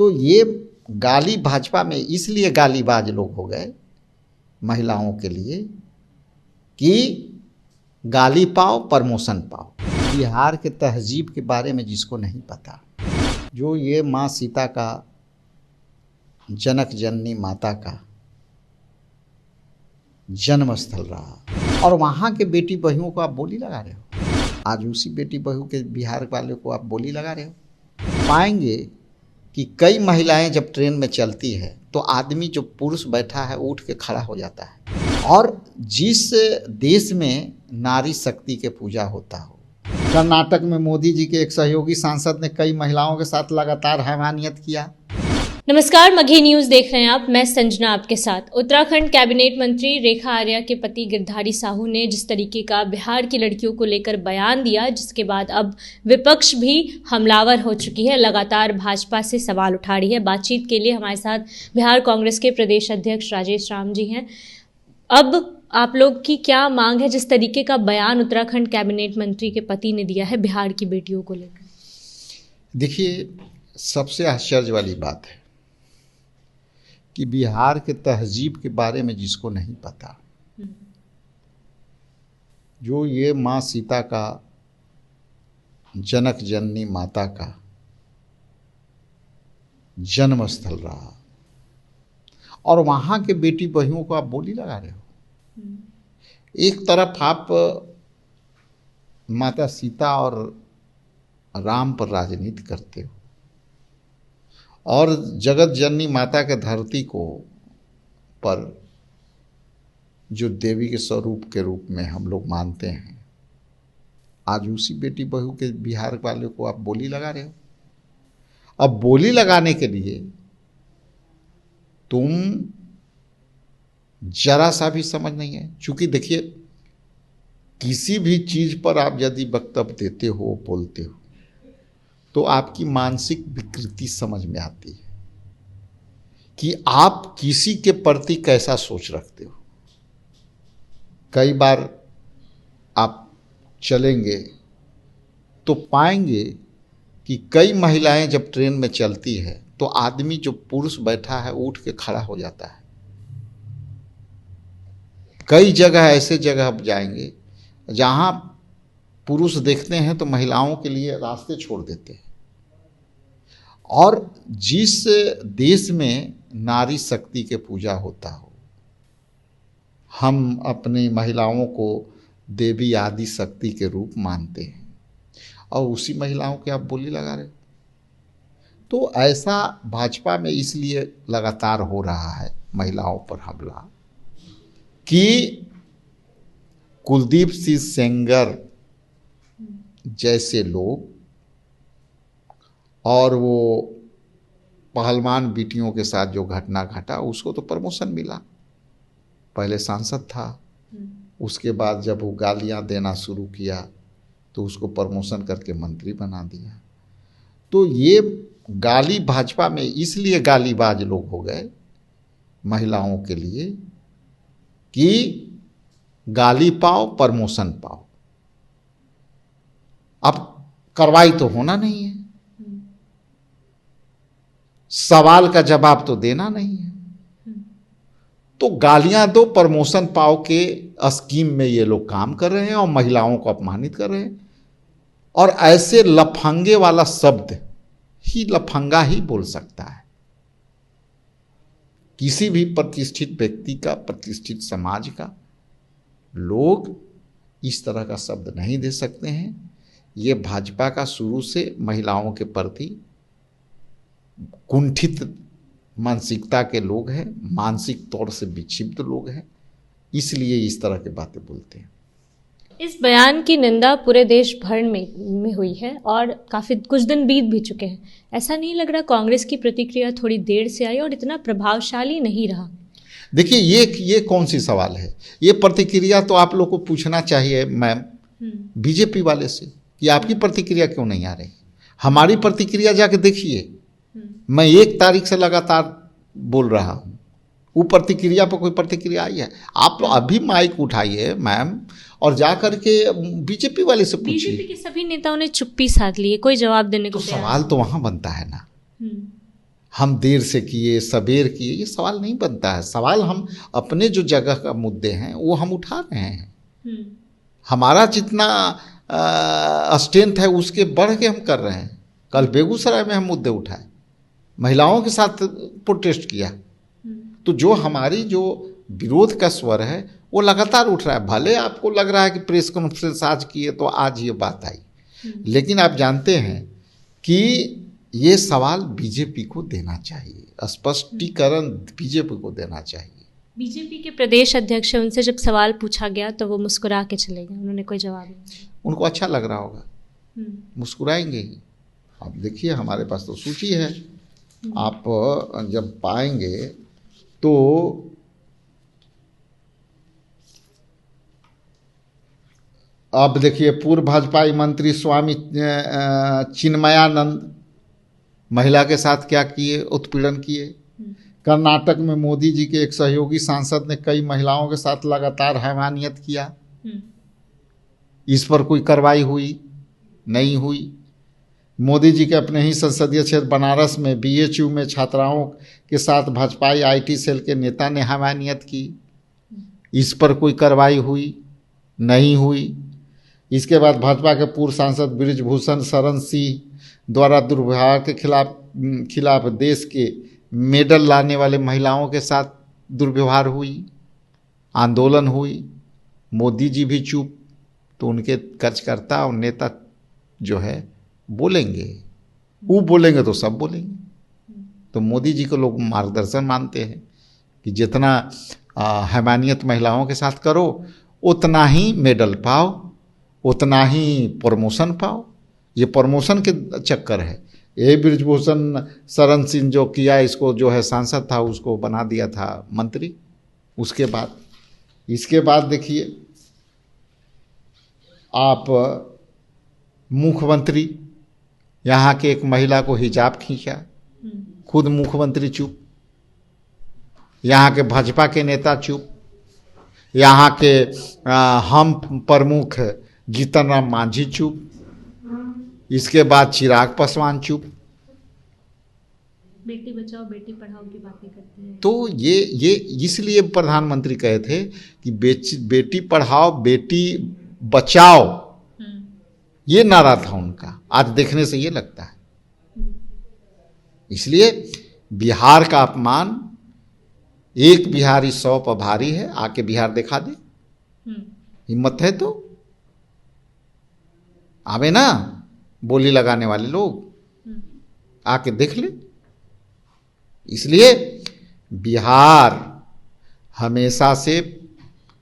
तो ये गाली भाजपा में इसलिए गालीबाज लोग हो गए महिलाओं के लिए कि गाली पाओ प्रमोशन पाओ। बिहार के तहजीब के बारे में जिसको नहीं पता, जो ये माँ सीता का जनक जननी माता का जन्म स्थल रहा और वहाँ के बेटी बहुओं को आप बोली लगा रहे हो। आज उसी बेटी बहू के बिहार वाले को आप बोली लगा रहे हो। पाएंगे कि कई महिलाएं जब ट्रेन में चलती है तो आदमी जो पुरुष बैठा है उठ के खड़ा हो जाता है। और जिस देश में नारी शक्ति के पूजा होता हो, कर्नाटक में मोदी जी के एक सहयोगी सांसद ने कई महिलाओं के साथ लगातार हैवानियत किया। नमस्कार, मघी न्यूज देख रहे हैं आप। मैं संजना आपके साथ। उत्तराखंड कैबिनेट मंत्री रेखा आर्या के पति गिरधारी साहू ने जिस तरीके का बिहार की लड़कियों को लेकर बयान दिया, जिसके बाद अब विपक्ष भी हमलावर हो चुकी है, लगातार भाजपा से सवाल उठा रही है। बातचीत के लिए हमारे साथ बिहार कांग्रेस के प्रदेश अध्यक्ष राजेश राम जी हैं। अब आप लोग की क्या मांग है जिस तरीके का बयान उत्तराखंड कैबिनेट मंत्री के पति ने दिया है बिहार की बेटियों को लेकर? देखिए, सबसे आश्चर्य वाली बात है कि बिहार के तहजीब के बारे में जिसको नहीं पता, जो ये माँ सीता का जनक जननी माता का जन्म स्थल रहा और वहाँ के बेटी बहुओं को आप बोली लगा रहे हो। एक तरफ आप माता सीता और राम पर राजनीति करते हो और जगत जननी माता के धरती को पर जो देवी के स्वरूप के रूप में हम लोग मानते हैं, आज उसी बेटी बहू के बिहार वाले को आप बोली लगा रहे हो। अब बोली लगाने के लिए तुम जरा सा भी समझ नहीं है। चूंकि देखिए, किसी भी चीज पर आप यदि वक्तव्य देते हो, बोलते हो, तो आपकी मानसिक विकृति समझ में आती है कि आप किसी के प्रति कैसा सोच रखते हो। कई बार आप चलेंगे तो पाएंगे कि कई महिलाएं जब ट्रेन में चलती है तो आदमी जो पुरुष बैठा है उठ के खड़ा हो जाता है। कई जगह ऐसे जगह जाएंगे जहां पुरुष देखते हैं तो महिलाओं के लिए रास्ते छोड़ देते हैं। और जिस देश में नारी शक्ति के पूजा होता हो, हम अपनी महिलाओं को देवी आदि शक्ति के रूप मानते हैं और उसी महिलाओं के आप बोली लगा रहे हो। तो ऐसा भाजपा में इसलिए लगातार हो रहा है महिलाओं पर हमला कि कुलदीप सिंह सेंगर जैसे लोग और वो पहलवान बेटियों के साथ जो घटना घटा, उसको तो प्रमोशन मिला। पहले सांसद था, उसके बाद जब वो गालियां देना शुरू किया तो उसको प्रमोशन करके मंत्री बना दिया। तो ये गाली भाजपा में इसलिए गालीबाज लोग हो गए महिलाओं के लिए कि गाली पाओ प्रमोशन पाओ। अब कार्रवाई तो होना नहीं है, सवाल का जवाब तो देना नहीं है, तो गालियां दो प्रमोशन पाओ के स्कीम में ये लोग काम कर रहे हैं और महिलाओं को अपमानित कर रहे हैं। और ऐसे लफंगे वाला शब्द ही लफंगा ही बोल सकता है। किसी भी प्रतिष्ठित व्यक्ति का, प्रतिष्ठित समाज का लोग इस तरह का शब्द नहीं दे सकते हैं। ये भाजपा का शुरू से महिलाओं के प्रति कुंठित मानसिकता के लोग हैं, मानसिक तौर से विक्षिप्त लोग हैं, इसलिए इस तरह की बातें बोलते हैं। इस बयान की निंदा पूरे देश भर में हुई है और काफ़ी कुछ दिन बीत भी चुके हैं। ऐसा नहीं लग रहा कांग्रेस की प्रतिक्रिया थोड़ी देर से आई और इतना प्रभावशाली नहीं रहा? देखिए, ये कौन सी सवाल है? ये प्रतिक्रिया तो आप लोग को पूछना चाहिए मैम बीजेपी वाले से कि आपकी प्रतिक्रिया क्यों नहीं आ रही। हमारी प्रतिक्रिया जाके देखिए। मैं 1 तारीख से लगातार बोल रहा हूँ, वो प्रतिक्रिया पर कोई प्रतिक्रिया आई है? आप तो अभी माइक उठाइए मैम और जा करके बीजेपी वाले से पूछिए। बीजेपी के सभी नेताओं ने चुप्पी साध ली है, कोई जवाब देने को तो सवाल तो वहाँ बनता है ना। हम देर से किए सवेर किए, ये सवाल नहीं बनता है। सवाल हम अपने जो जगह का मुद्दे हैं वो हम उठा रहे हैं। हमारा जितना स्ट्रेंथ है उसके बढ़ के हम कर रहे हैं। कल बेगूसराय में हम मुद्दे उठाए, महिलाओं के साथ प्रोटेस्ट किया, तो जो हमारी जो विरोध का स्वर है वो लगातार उठ रहा है। भले आपको लग रहा है कि प्रेस कॉन्फ्रेंस आज किए तो आज ये बात आई, लेकिन आप जानते हैं कि ये सवाल बीजेपी को देना चाहिए, स्पष्टीकरण बीजेपी को देना चाहिए। बीजेपी के प्रदेश अध्यक्ष हैं, उनसे जब सवाल पूछा गया तो वो मुस्कुरा के चले गए, उन्होंने कोई जवाब नहीं दिया। उनको अच्छा लग रहा होगा, मुस्कुराएंगे ही। अब देखिए हमारे पास तो सूची है, आप जब पाएंगे तो अब देखिए पूर्व भाजपाई मंत्री स्वामी चिन्मयानंद महिला के साथ क्या किए, उत्पीड़न किए। कर्नाटक में मोदी जी के एक सहयोगी सांसद ने कई महिलाओं के साथ लगातार हैवानियत किया, इस पर कोई कार्रवाई हुई नहीं हुई। मोदी जी के अपने ही संसदीय क्षेत्र बनारस में बीएचयू में छात्राओं के साथ भाजपाई आईटी सेल के नेता ने हैवानियत की, इस पर कोई कार्रवाई हुई नहीं हुई। इसके बाद भाजपा के पूर्व सांसद बृजभूषण शरण सिंह द्वारा दुर्व्यवहार के खिलाफ देश के मेडल लाने वाले महिलाओं के साथ दुर्व्यवहार हुई, आंदोलन हुई। मोदी जी भी चुप, तो उनके कार्यकर्ता और नेता जो है बोलेंगे, वो बोलेंगे तो सब बोलेंगे। तो मोदी जी को लोग मार्गदर्शन मानते हैं कि जितना हैवानियत महिलाओं के साथ करो उतना ही मेडल पाओ, उतना ही प्रमोशन पाओ। ये प्रमोशन के चक्कर है। ये बृजभूषण शरण सिंह जो किया, इसको जो है सांसद था उसको बना दिया था मंत्री। उसके बाद इसके बाद देखिए आप मुख्यमंत्री, यहाँ के एक महिला को हिजाब खींचा, खुद मुख्यमंत्री चुप, यहाँ के भाजपा के नेता चुप, यहाँ के हम प्रमुख जीतन राम मांझी चुप, इसके बाद चिराग पासवान चुप। बेटी बचाओ बेटी पढ़ाओ की बातें करती हैं। तो ये इसलिए प्रधानमंत्री कहे थे कि बेटी पढ़ाओ बेटी बचाओ, ये नारा था उनका। आज देखने से ये लगता है। इसलिए बिहार का अपमान, एक बिहारी 100 पर भारी है, आके बिहार दिखा दे, हिम्मत है तो आवे ना, बोली लगाने वाले लोग आके देख ले। इसलिए बिहार हमेशा से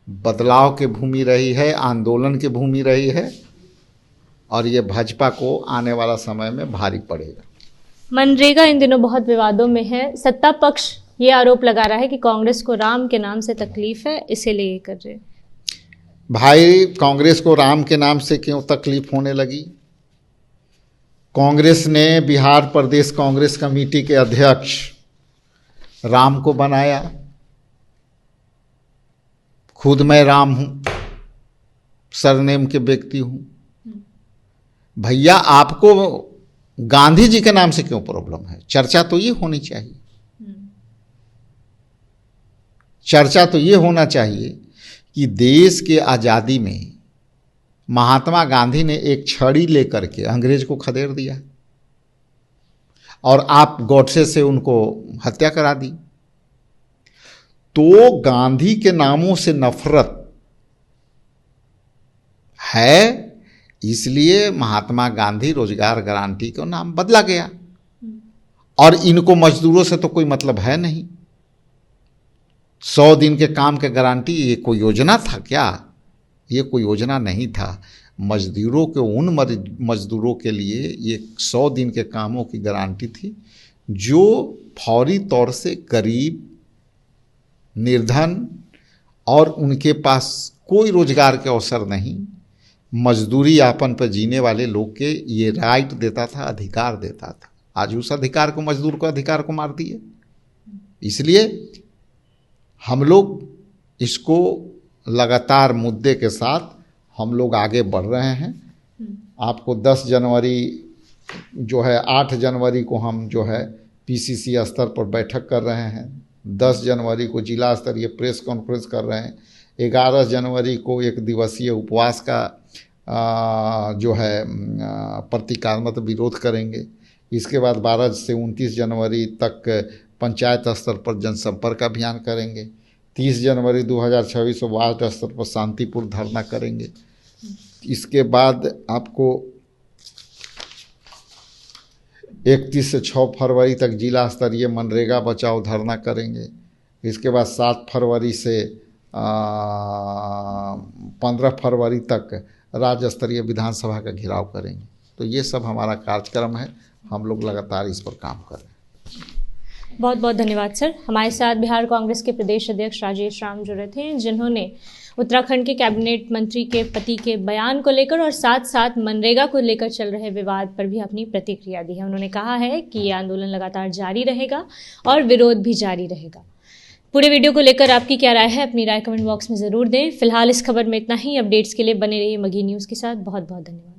बदलाव की भूमि रही है, आंदोलन की भूमि रही है, और ये भाजपा को आने वाला समय में भारी पड़ेगा। मनरेगा इन दिनों बहुत विवादों में है। सत्ता पक्ष ये आरोप लगा रहा है कि कांग्रेस को राम के नाम से तकलीफ है, इसीलिए ये कर रहे हैं। भाई, कांग्रेस को राम के नाम से क्यों तकलीफ होने लगी? कांग्रेस ने बिहार प्रदेश कांग्रेस कमेटी के अध्यक्ष राम को बनाया। खुद मैं राम हूं, सरनेम के व्यक्ति हूं। भैया, आपको गांधी जी के नाम से क्यों प्रॉब्लम है? चर्चा तो ये होनी चाहिए, चर्चा तो ये होना चाहिए कि देश के आज़ादी में महात्मा गांधी ने एक छड़ी लेकर के अंग्रेज को खदेड़ दिया और आप गॉडसे से उनको हत्या करा दी। तो गांधी के नामों से नफरत है, इसलिए महात्मा गांधी रोजगार गारंटी का नाम बदला गया। और इनको मजदूरों से तो कोई मतलब है नहीं। 100 दिन के काम के गारंटी, ये कोई योजना था क्या? ये कोई योजना नहीं था। मजदूरों के, उन मजदूरों के लिए ये 100 दिन के कामों की गारंटी थी जो फौरी तौर से गरीब, निर्धन और उनके पास कोई रोजगार के अवसर नहीं, मजदूरी यापन पर जीने वाले लोग के ये राइट देता था, अधिकार देता था। आज उस अधिकार को, मजदूर को अधिकार को मार दिए। इसलिए हम लोग इसको लगातार मुद्दे के साथ हम लोग आगे बढ़ रहे हैं। आपको 10 जनवरी जो है, 8 जनवरी को हम जो है पीसीसी स्तर पर बैठक कर रहे हैं। 10 जनवरी को जिला स्तरीय प्रेस कॉन्फ्रेंस कर रहे हैं। 11 जनवरी को एक दिवसीय उपवास का जो है प्रतीकात्मक विरोध करेंगे। इसके बाद 12 से 29 जनवरी तक पंचायत स्तर पर जनसंपर्क अभियान करेंगे। 30 जनवरी 2026 को वार्ड स्तर पर शांतिपूर्ण धरना करेंगे। इसके बाद आपको 31 से 6 फरवरी तक जिला स्तरीय मनरेगा बचाओ धरना करेंगे। इसके बाद 7 फरवरी से 15 फरवरी तक राज्य स्तरीय विधानसभा का घेराव करेंगे। तो ये सब हमारा कार्यक्रम है, हम लोग लगातार इस पर काम कर रहे हैं। बहुत बहुत धन्यवाद सर। हमारे साथ बिहार कांग्रेस के प्रदेश अध्यक्ष राजेश राम जुड़े थे, जिन्होंने उत्तराखंड के कैबिनेट मंत्री के पति के बयान को लेकर और साथ साथ मनरेगा को लेकर चल रहे विवाद पर भी अपनी प्रतिक्रिया दी है। उन्होंने कहा है कि ये आंदोलन लगातार जारी रहेगा और विरोध भी जारी रहेगा। पूरे वीडियो को लेकर आपकी क्या राय है, अपनी राय कमेंट बॉक्स में ज़रूर दें। फिलहाल इस खबर में इतना ही। अपडेट्स के लिए बने रहिए मघी न्यूज़ के साथ। बहुत बहुत धन्यवाद।